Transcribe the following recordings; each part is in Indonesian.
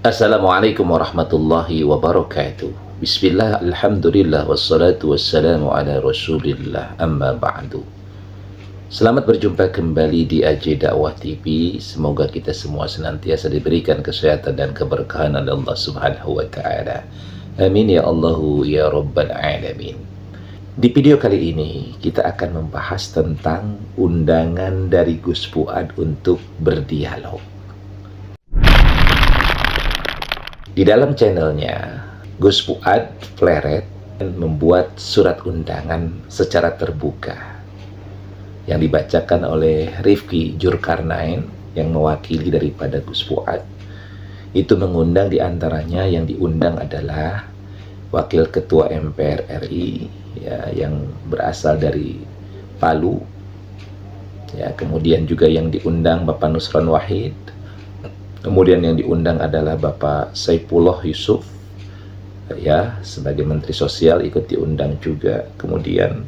Assalamualaikum warahmatullahi wabarakatuh. Bismillah, alhamdulillah, wassalatu wassalamu ala rasulillah, amma ba'du. Selamat berjumpa kembali di AJ Dakwah TV. Semoga kita semua senantiasa diberikan kesehatan dan keberkahan oleh Allah subhanahu wa ta'ala. Amin ya Allahu ya Rabbal Alamin. Di video kali ini kita akan membahas tentang undangan dari Gus Fuad untuk berdialog. Di dalam channelnya, Gus Fuad Pleret membuat surat undangan secara terbuka yang dibacakan oleh Rifki Dzulkarnain yang mewakili daripada Gus Fuad. Itu mengundang diantaranya, yang diundang adalah Wakil Ketua MPR RI ya, yang berasal dari Palu ya, kemudian juga yang diundang Bapak Nusron Wahid. Kemudian yang diundang adalah Bapak Saifullah Yusuf ya, sebagai Menteri Sosial ikut diundang juga. Kemudian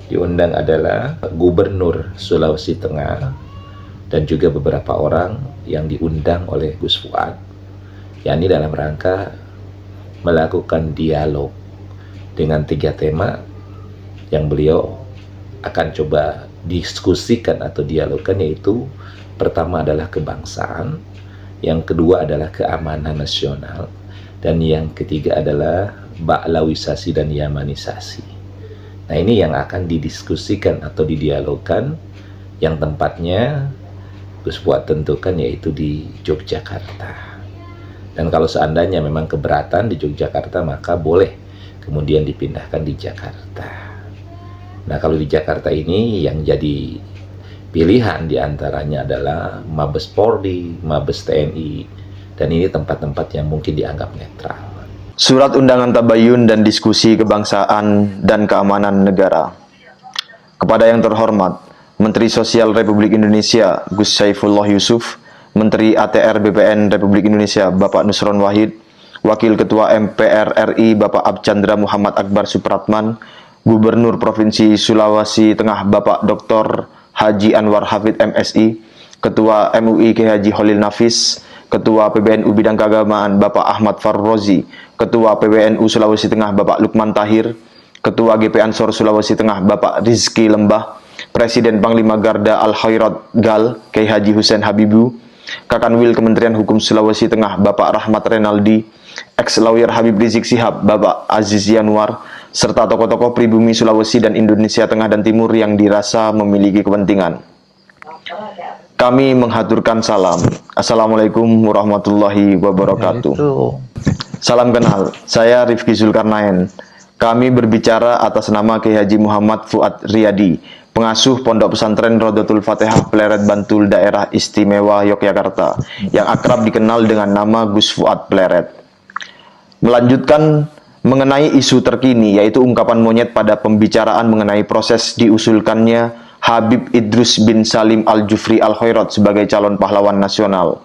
diundang adalah Gubernur Sulawesi Tengah dan juga beberapa orang yang diundang oleh Gus Fuad, yakni dalam rangka melakukan dialog dengan 3 tema yang beliau akan coba diskusikan atau dialogkan, yaitu pertama adalah kebangsaan, yang kedua adalah keamanan nasional, dan yang ketiga adalah ba'lawisasi dan yamanisasi. Nah, ini yang akan didiskusikan atau didialogkan, yang tempatnya Gus Fuad tentukan yaitu di Yogyakarta. Dan kalau seandainya memang keberatan di Yogyakarta, maka boleh kemudian dipindahkan di Jakarta. Nah, kalau di Jakarta ini yang jadi pilihan diantaranya adalah Mabes Polri, Mabes TNI, dan ini tempat-tempat yang mungkin dianggap netral. Surat undangan tabayun dan diskusi kebangsaan dan keamanan negara. Kepada yang terhormat Menteri Sosial Republik Indonesia Gus Saifullah Yusuf, Menteri ATR BPN Republik Indonesia Bapak Nusron Wahid, Wakil Ketua MPR RI Bapak Archandra Muhammad Akbar Supratman, Gubernur Provinsi Sulawesi Tengah Bapak Dr. Haji Anwar Hafid MSI, Ketua MUI Kiai Haji Holil Nafis, Ketua PBNU Bidang Keagamaan Bapak Ahmad Farrozi, Ketua PBNU Sulawesi Tengah Bapak Lukman Tahir, Ketua GP Ansor Sulawesi Tengah Bapak Rizky Lembah, Presiden Panglima Garda Al-Khairat Gal Kiai Haji Hussein Habibu, Kakanwil Kementerian Hukum Sulawesi Tengah Bapak Rahmat Renaldi, ex-lawyer Habib Rizik Sihab Bapak Aziz Yanuar, serta tokoh-tokoh pribumi Sulawesi dan Indonesia Tengah dan Timur yang dirasa memiliki kepentingan. Kami menghaturkan salam. Assalamualaikum warahmatullahi wabarakatuh. Salam kenal, saya Rifki Dzulkarnain. Kami berbicara atas nama Kiai Haji Muhammad Fuad Riyadi, pengasuh Pondok Pesantren Rodotul Fatihah Pleret Bantul Daerah Istimewa Yogyakarta, yang akrab dikenal dengan nama Gus Fuad Pleret. Melanjutkan mengenai isu terkini, yaitu ungkapan monyet pada pembicaraan mengenai proses diusulkannya Habib Idrus bin Salim Al-Jufri Al-Khairat sebagai calon pahlawan nasional.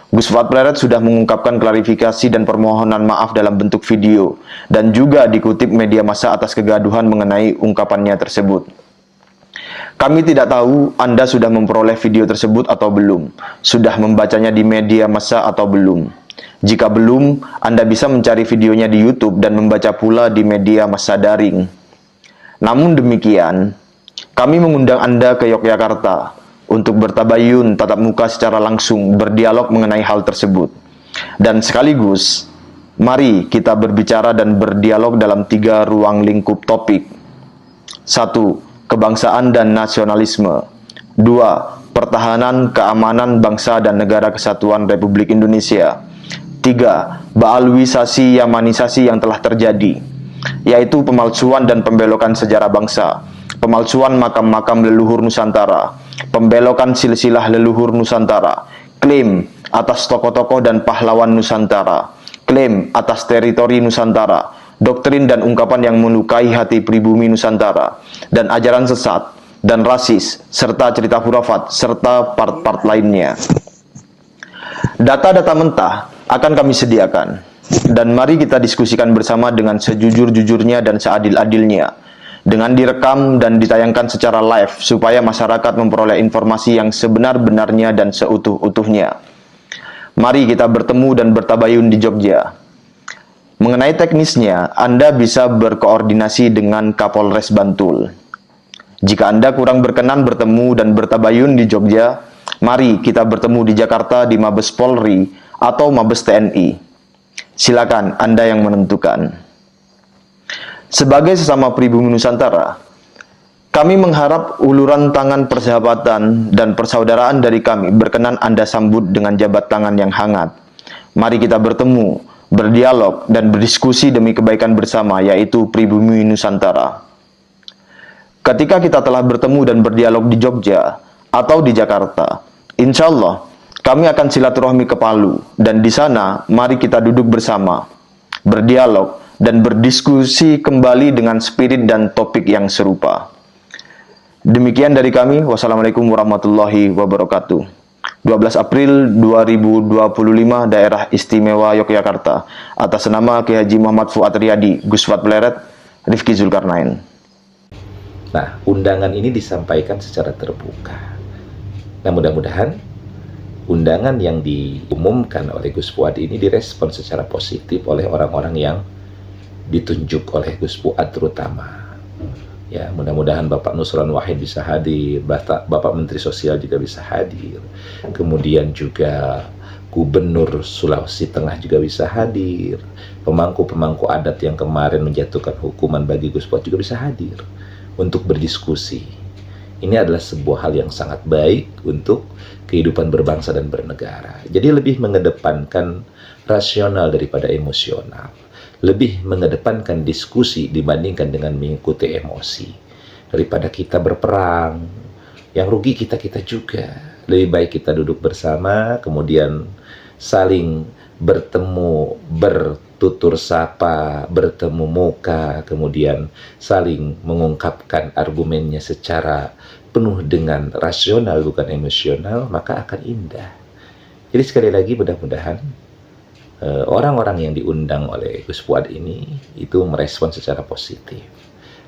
Gus Fuad Pleret sudah mengungkapkan klarifikasi dan permohonan maaf dalam bentuk video, dan juga dikutip media massa atas kegaduhan mengenai ungkapannya tersebut. Kami tidak tahu Anda sudah memperoleh video tersebut atau belum, sudah membacanya di media massa atau belum. Jika belum, Anda bisa mencari videonya di YouTube dan membaca pula di media massa daring. Namun demikian, kami mengundang Anda ke Yogyakarta untuk bertabayun tatap muka secara langsung, berdialog mengenai hal tersebut. Dan sekaligus, mari kita berbicara dan berdialog dalam 3 ruang lingkup topik. 1. Kebangsaan dan nasionalisme. 2. Pertahanan, keamanan bangsa dan negara kesatuan Republik Indonesia. 3. Ba'alwisasi yamanisasi yang telah terjadi, yaitu pemalsuan dan pembelokan sejarah bangsa, pemalsuan makam-makam leluhur Nusantara, pembelokan silsilah leluhur Nusantara, klaim atas tokoh-tokoh dan pahlawan Nusantara, klaim atas teritori Nusantara, doktrin dan ungkapan yang melukai hati pribumi Nusantara, dan ajaran sesat dan rasis, serta cerita hurafat, serta part-part lainnya. Data-data mentah akan kami sediakan, dan mari kita diskusikan bersama dengan sejujur-jujurnya dan seadil-adilnya, dengan direkam dan ditayangkan secara live supaya masyarakat memperoleh informasi yang sebenar-benarnya dan seutuh-utuhnya. mari kita bertemu dan bertabayun di Jogja. Mengenai teknisnya, Anda bisa berkoordinasi dengan Kapolres Bantul. Jika Anda kurang berkenan bertemu dan bertabayun di Jogja, mari kita bertemu di Jakarta di Mabes Polri atau Mabes TNI. Silakan Anda yang menentukan. Sebagai sesama pribumi Nusantara, kami mengharap uluran tangan persahabatan dan persaudaraan dari kami berkenan Anda sambut dengan jabat tangan yang hangat. Mari kita bertemu, berdialog, dan berdiskusi demi kebaikan bersama, yaitu pribumi Nusantara. Ketika kita telah bertemu dan berdialog di Jogja atau di Jakarta, insya Allah kami akan silaturahmi ke Palu, dan di sana mari kita duduk bersama, berdialog, dan berdiskusi kembali dengan spirit dan topik yang serupa. Demikian dari kami. Wassalamualaikum warahmatullahi wabarakatuh. 12 April 2025, Daerah Istimewa Yogyakarta. Atas nama Ki Haji Muhammad Fuad Riyadi, Guswat Pleret, Rifki Zulkarnain. Nah, undangan ini disampaikan secara terbuka. Nah, mudah-mudahan undangan yang diumumkan oleh Gus Fuad ini direspon secara positif oleh orang-orang yang ditunjuk oleh Gus Fuad terutama. Ya, mudah-mudahan Bapak Nusron Wahid bisa hadir, Bapak Menteri Sosial juga bisa hadir. Kemudian juga Gubernur Sulawesi Tengah juga bisa hadir. Pemangku-pemangku adat yang kemarin menjatuhkan hukuman bagi Gus Fuad juga bisa hadir untuk berdiskusi. Ini adalah sebuah hal yang sangat baik untuk kehidupan berbangsa dan bernegara. Jadi lebih mengedepankan rasional daripada emosional. Lebih mengedepankan diskusi dibandingkan dengan mengikuti emosi. Daripada kita berperang, yang rugi kita-kita juga. Lebih baik kita duduk bersama, kemudian saling bertemu, bertutur sapa, bertemu muka, kemudian saling mengungkapkan argumennya secara penuh dengan rasional, bukan emosional, maka akan indah. Jadi sekali lagi mudah-mudahan orang-orang yang diundang oleh Gus Fuad ini itu merespon secara positif,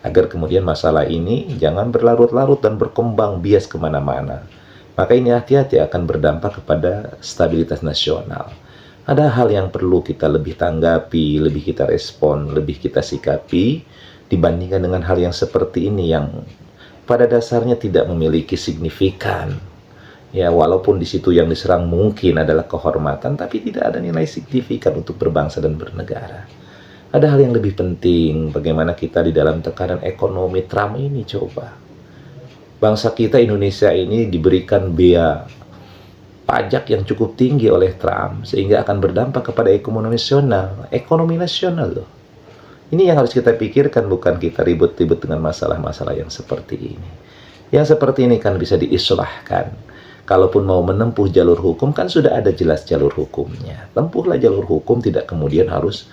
agar kemudian masalah ini jangan berlarut-larut dan berkembang bias kemana-mana. Maka ini hati-hati akan berdampak kepada stabilitas nasional. Ada hal yang perlu kita lebih tanggapi, lebih kita respon, lebih kita sikapi dibandingkan dengan hal yang seperti ini yang pada dasarnya tidak memiliki signifikan. Ya, walaupun di situ yang diserang mungkin adalah kehormatan, tapi tidak ada nilai signifikan untuk berbangsa dan bernegara. Ada hal yang lebih penting, bagaimana kita di dalam tekanan ekonomi Trump ini coba. Bangsa kita Indonesia ini diberikan bea pajak yang cukup tinggi oleh Trump, sehingga akan berdampak kepada ekonomi nasional loh. Ini yang harus kita pikirkan, bukan kita ribut-ribut dengan masalah-masalah yang seperti ini. Yang seperti ini kan bisa diislahkan. Kalaupun mau menempuh jalur hukum, kan sudah ada jelas jalur hukumnya. Tempuhlah jalur hukum, tidak kemudian harus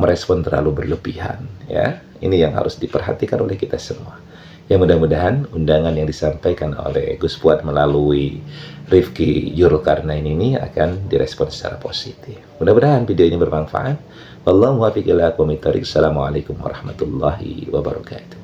merespon terlalu berlebihan. Ya, ini yang harus diperhatikan oleh kita semua. Ya, mudah-mudahan undangan yang disampaikan oleh Gus Fuad melalui Rifki Zulkarnain ini akan direspon secara positif. Mudah-mudahan video ini bermanfaat. Wallahu muwaffiq ila aqwamit thoriq. Assalamualaikum warahmatullahi wabarakatuh.